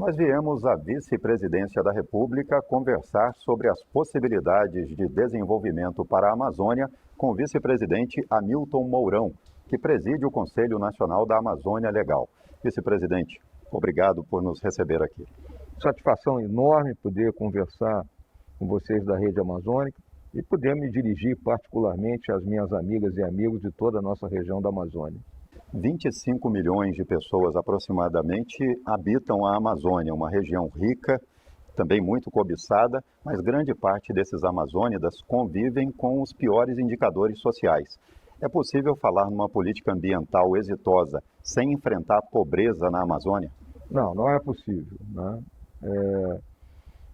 Nós viemos à vice-presidência da República conversar sobre as possibilidades de desenvolvimento para a Amazônia com o vice-presidente Hamilton Mourão, que preside o Conselho Nacional da Amazônia Legal. Vice-presidente, obrigado por nos receber aqui. Satisfação enorme poder conversar com vocês da Rede Amazônica e poder me dirigir particularmente às minhas amigas e amigos de toda a nossa região da Amazônia. 25 milhões de pessoas aproximadamente habitam a Amazônia, uma região rica, também muito cobiçada, mas grande parte desses amazônidas convivem com os piores indicadores sociais. É possível falar numa política ambiental exitosa sem enfrentar a pobreza na Amazônia? Não é possível, né?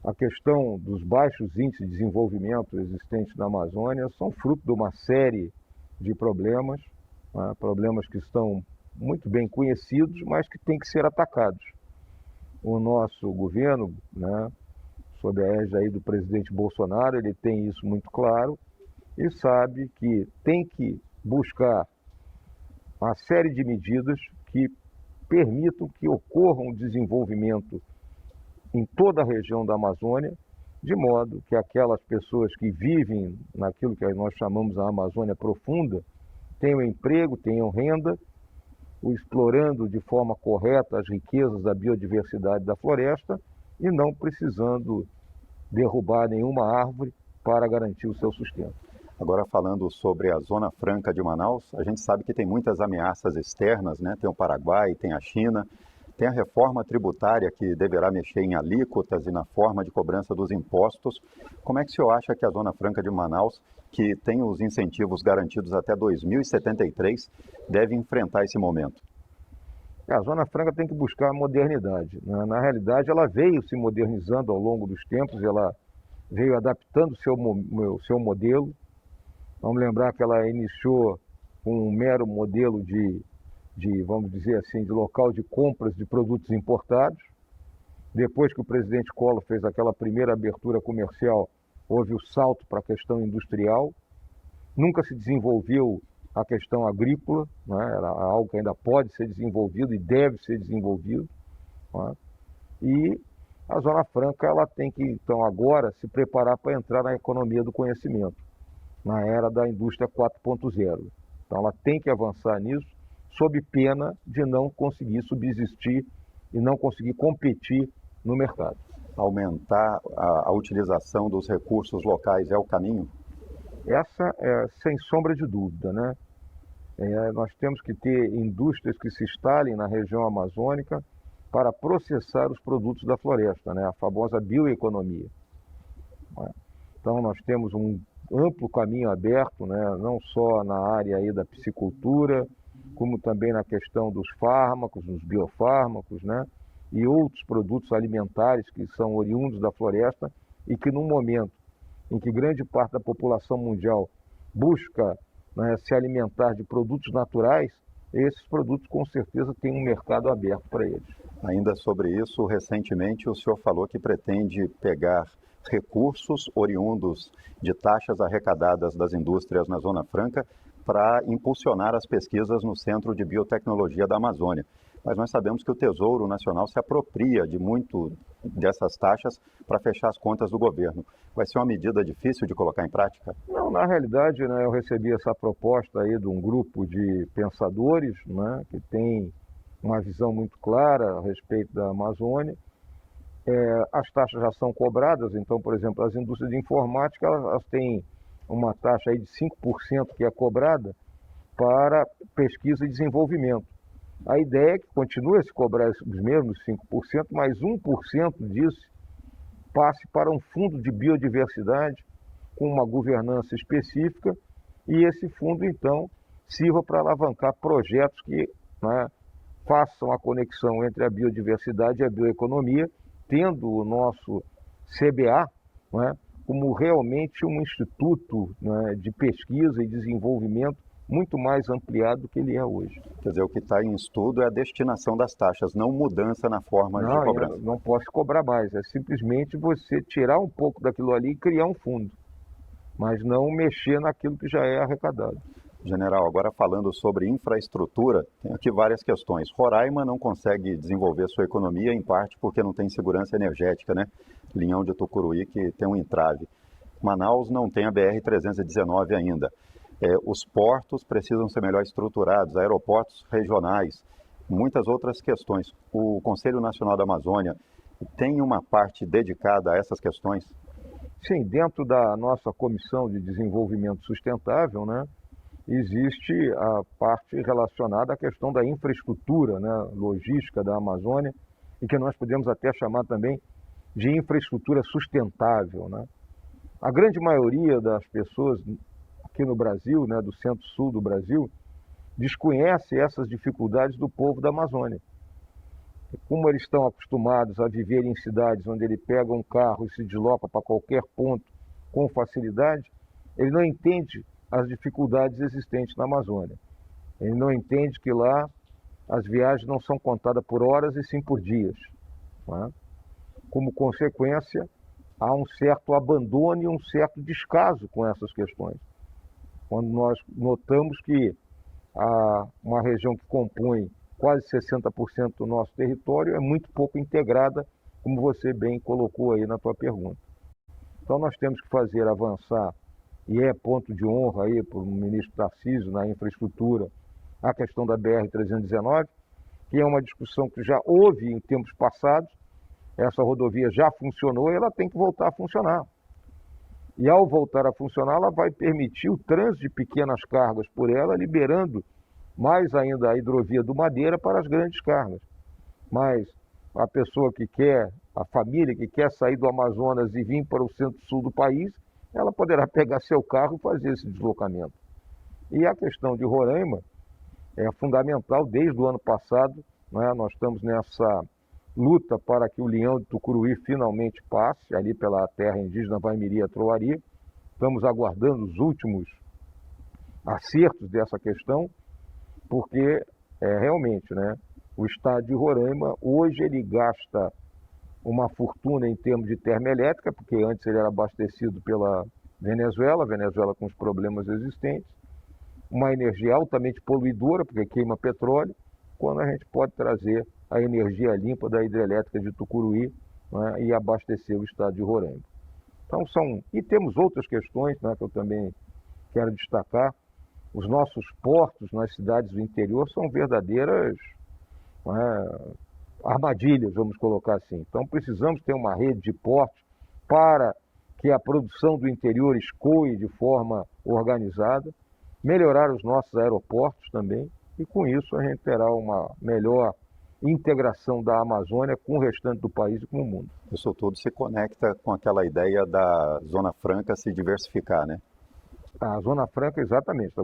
A questão dos baixos índices de desenvolvimento existentes na Amazônia são fruto de uma série de problemas, né? Problemas que estão muito bem conhecidos, mas que têm que ser atacados. O nosso governo, né, sob a égide aí do presidente Bolsonaro, ele tem isso muito claro e sabe que tem que buscar uma série de medidas que permitam que ocorra um desenvolvimento em toda a região da Amazônia, de modo que aquelas pessoas que vivem naquilo que nós chamamos a Amazônia profunda tenham emprego, tenham renda, explorando de forma correta as riquezas da biodiversidade da floresta e não precisando derrubar nenhuma árvore para garantir o seu sustento. Agora, falando sobre a Zona Franca de Manaus, a gente sabe que tem muitas ameaças externas, né? Tem o Paraguai, tem a China, tem a reforma tributária que deverá mexer em alíquotas e na forma de cobrança dos impostos. Como é que o senhor acha que a Zona Franca de Manaus, que tem os incentivos garantidos até 2073, deve enfrentar esse momento? A Zona Franca tem que buscar a modernidade, né? Na realidade, ela veio se modernizando ao longo dos tempos, ela veio adaptando o seu modelo. Vamos lembrar que ela iniciou com um mero modelo vamos dizer assim, de local de compras de produtos importados. Depois que o presidente Collor fez aquela primeira abertura comercial, houve o salto para a questão industrial. Nunca se desenvolveu a questão agrícola, né? Era algo que ainda pode ser desenvolvido e deve ser desenvolvido, né? E a Zona Franca ela tem que, então, agora se preparar para entrar na economia do conhecimento, na era da indústria 4.0. Então, ela tem que avançar nisso, sob pena de não conseguir subsistir e não conseguir competir no mercado. Aumentar a utilização dos recursos locais é o caminho? Essa é sem sombra de dúvida, né? Nós temos que ter indústrias que se instalem na região amazônica para processar os produtos da floresta, né? A famosa bioeconomia. Então nós temos um amplo caminho aberto, né? Não só na área aí da piscicultura, como também na questão dos fármacos, dos biofármacos, né? E outros produtos alimentares que são oriundos da floresta e que no momento em que grande parte da população mundial busca, né, se alimentar de produtos naturais, esses produtos com certeza têm um mercado aberto para eles. Ainda sobre isso, recentemente o senhor falou que pretende pegar recursos oriundos de taxas arrecadadas das indústrias na Zona Franca para impulsionar as pesquisas no Centro de Biotecnologia da Amazônia. Mas nós sabemos que o Tesouro Nacional se apropria de muito dessas taxas para fechar as contas do governo. Vai ser uma medida difícil de colocar em prática? Não, na realidade, né, eu recebi essa proposta aí de um grupo de pensadores, né, que tem uma visão muito clara a respeito da Amazônia. As taxas já são cobradas, então, por exemplo, as indústrias de informática elas têm uma taxa aí de 5% que é cobrada para pesquisa e desenvolvimento. A ideia é que continue a se cobrar os mesmos 5%, mas 1% disso passe para um fundo de biodiversidade com uma governança específica e esse fundo, então, sirva para alavancar projetos que, né, façam a conexão entre a biodiversidade e a bioeconomia, tendo o nosso CBA, né, como realmente um instituto, né, de pesquisa e desenvolvimento muito mais ampliado do que ele é hoje. Quer dizer, o que está em estudo é a destinação das taxas, não mudança na forma de cobrança. Não posso cobrar mais, é simplesmente você tirar um pouco daquilo ali e criar um fundo, mas não mexer naquilo que já é arrecadado. General, agora falando sobre infraestrutura, tem aqui várias questões. Roraima não consegue desenvolver sua economia, em parte porque não tem segurança energética, né? Linhão de Tucuruí que tem um entrave. Manaus não tem a BR-319 ainda. Os portos precisam ser melhor estruturados, aeroportos regionais, muitas outras questões. O Conselho Nacional da Amazônia tem uma parte dedicada a essas questões? Sim, dentro da nossa Comissão de Desenvolvimento Sustentável, né, existe a parte relacionada à questão da infraestrutura, né, logística da Amazônia, e que nós podemos até chamar também de infraestrutura sustentável, né? A grande maioria das pessoas aqui no Brasil, né, do centro-sul do Brasil, desconhece essas dificuldades do povo da Amazônia. Como eles estão acostumados a viver em cidades onde ele pega um carro e se desloca para qualquer ponto com facilidade, ele não entende as dificuldades existentes na Amazônia. Ele não entende que lá as viagens não são contadas por horas e sim por dias, não é? Como consequência, há um certo abandono e um certo descaso com essas questões. Quando nós notamos que uma região que compõe quase 60% do nosso território é muito pouco integrada, como você bem colocou aí na tua pergunta. Então nós temos que fazer avançar, e é ponto de honra aí para o ministro Tarcísio na infraestrutura, a questão da BR-319, que é uma discussão que já houve em tempos passados. Essa rodovia já funcionou e ela tem que voltar a funcionar. E ao voltar a funcionar, ela vai permitir o trânsito de pequenas cargas por ela, liberando mais ainda a hidrovia do Madeira para as grandes cargas. Mas a pessoa que quer, a família que quer sair do Amazonas e vir para o centro-sul do país, ela poderá pegar seu carro e fazer esse deslocamento. E a questão de Roraima é fundamental desde o ano passado, né? Nós estamos nessa luta para que o Linhão de Tucuruí finalmente passe ali pela terra indígena Vaimiri-Troari. Estamos aguardando os últimos acertos dessa questão, porque realmente, né, o estado de Roraima hoje ele gasta uma fortuna em termos de termoelétrica, porque antes ele era abastecido pela Venezuela com os problemas existentes, uma energia altamente poluidora, porque queima petróleo, quando a gente pode trazer a energia limpa da hidrelétrica de Tucuruí, né, e abastecer o estado de Roraima. Então e temos outras questões, né, que eu também quero destacar. Os nossos portos nas cidades do interior são verdadeiras, né, armadilhas, vamos colocar assim. Então precisamos ter uma rede de portos para que a produção do interior escoe de forma organizada, melhorar os nossos aeroportos também, e com isso a gente terá uma melhor integração da Amazônia com o restante do país e com o mundo. Isso tudo se conecta com aquela ideia da Zona Franca se diversificar, né? A Zona Franca, exatamente,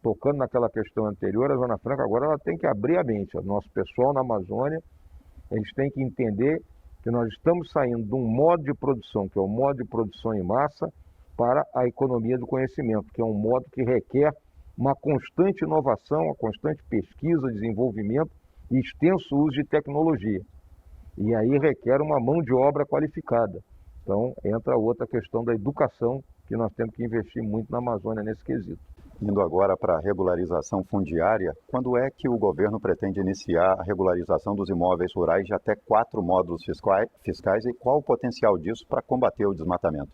tocando naquela questão anterior, a Zona Franca agora ela tem que abrir a mente. O nosso pessoal na Amazônia, eles têm que entender que nós estamos saindo de um modo de produção, que é o modo de produção em massa, para a economia do conhecimento, que é um modo que requer uma constante inovação, uma constante pesquisa, desenvolvimento e extenso uso de tecnologia. E aí requer uma mão de obra qualificada. Então entra outra questão da educação, que nós temos que investir muito na Amazônia nesse quesito. Indo agora para a regularização fundiária, quando é que o governo pretende iniciar a regularização dos imóveis rurais de até 4 módulos fiscais e qual o potencial disso para combater o desmatamento?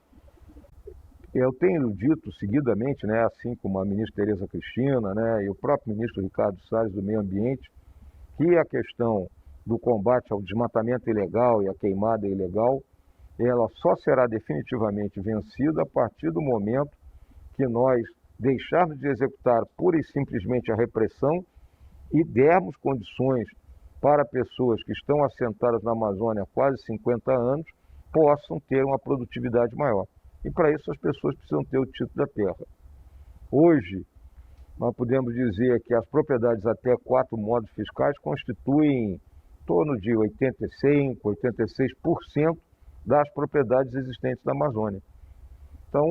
Eu tenho dito seguidamente, né, assim como a ministra Tereza Cristina, né, e o próprio ministro Ricardo Salles do Meio Ambiente, que a questão do combate ao desmatamento ilegal e à queimada ilegal, ela só será definitivamente vencida a partir do momento que nós deixarmos de executar pura e simplesmente a repressão e dermos condições para pessoas que estão assentadas na Amazônia há quase 50 anos possam ter uma produtividade maior. E para isso as pessoas precisam ter o título da terra. Hoje, nós podemos dizer que as propriedades até 4 módulos fiscais constituem em torno de 85%, 86% das propriedades existentes na Amazônia. Então,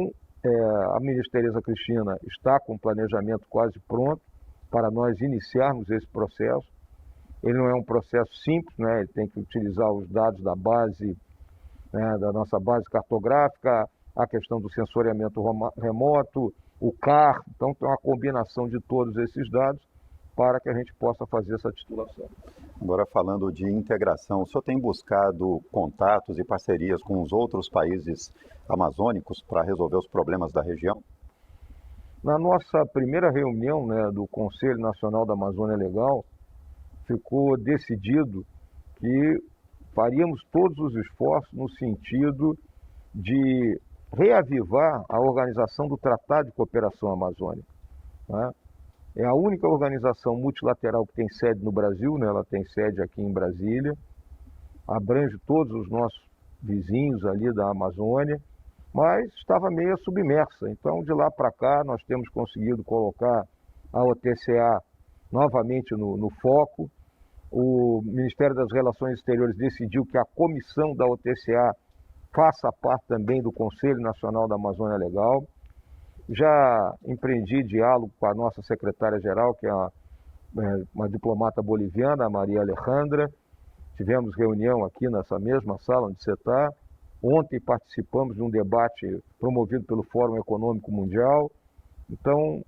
a ministra Tereza Cristina está com o planejamento quase pronto para nós iniciarmos esse processo. Ele não é um processo simples, né? Ele tem que utilizar os dados da base, né, da nossa base cartográfica, a questão do sensoriamento remoto, o CAR. Então, tem uma combinação de todos esses dados para que a gente possa fazer essa titulação. Agora, falando de integração, o senhor tem buscado contatos e parcerias com os outros países amazônicos para resolver os problemas da região? Na nossa primeira reunião, né, do Conselho Nacional da Amazônia Legal, ficou decidido que faríamos todos os esforços no sentido de reavivar a organização do Tratado de Cooperação Amazônica, né? É a única organização multilateral que tem sede no Brasil, né? Ela tem sede aqui em Brasília, abrange todos os nossos vizinhos ali da Amazônia, mas estava meio submersa. Então, de lá para cá, nós temos conseguido colocar a OTCA novamente no foco. O Ministério das Relações Exteriores decidiu que a comissão da OTCA faça parte também do Conselho Nacional da Amazônia Legal. Já empreendi diálogo com a nossa secretária-geral, que é uma diplomata boliviana, a Maria Alejandra. Tivemos reunião aqui nessa mesma sala onde você está. Ontem participamos de um debate promovido pelo Fórum Econômico Mundial. Então,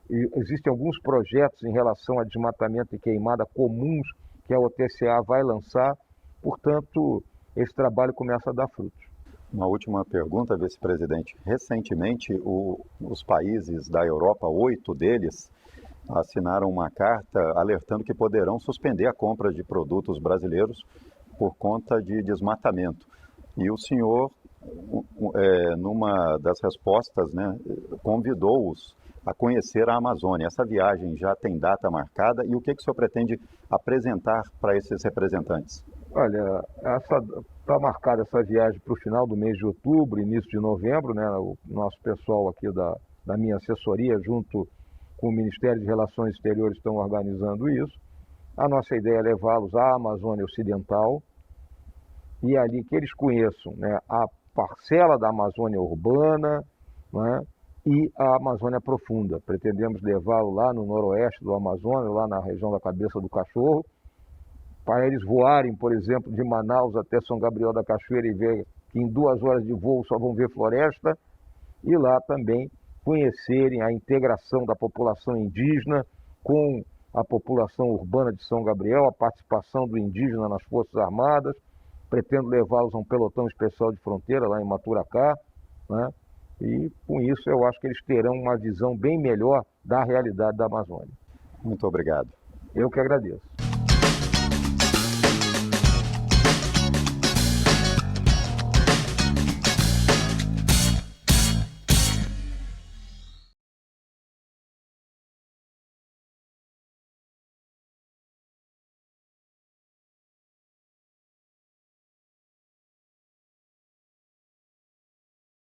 existem alguns projetos em relação a desmatamento e queimada comuns que a OTCA vai lançar. Portanto, esse trabalho começa a dar frutos. Uma última pergunta, vice-presidente. Recentemente, os países da Europa, 8 deles, assinaram uma carta alertando que poderão suspender a compra de produtos brasileiros por conta de desmatamento. E o senhor, numa das respostas, né, convidou-os a conhecer a Amazônia. Essa viagem já tem data marcada e o que o senhor pretende apresentar para esses representantes? Olha, está marcada essa viagem para o final do mês de outubro, início de novembro, né? O nosso pessoal aqui da minha assessoria, junto com o Ministério de Relações Exteriores, estão organizando isso. A nossa ideia é levá-los à Amazônia Ocidental e ali que eles conheçam, né, a parcela da Amazônia urbana, né, e a Amazônia Profunda. Pretendemos levá-lo lá no noroeste do Amazonas, lá na região da Cabeça do Cachorro, para eles voarem, por exemplo, de Manaus até São Gabriel da Cachoeira e ver que em 2 horas de voo só vão ver floresta, e lá também conhecerem a integração da população indígena com a população urbana de São Gabriel, a participação do indígena nas Forças Armadas. Pretendo levá-los a um pelotão especial de fronteira lá em Maturacá, né? E com isso eu acho que eles terão uma visão bem melhor da realidade da Amazônia. Muito obrigado. Eu que agradeço.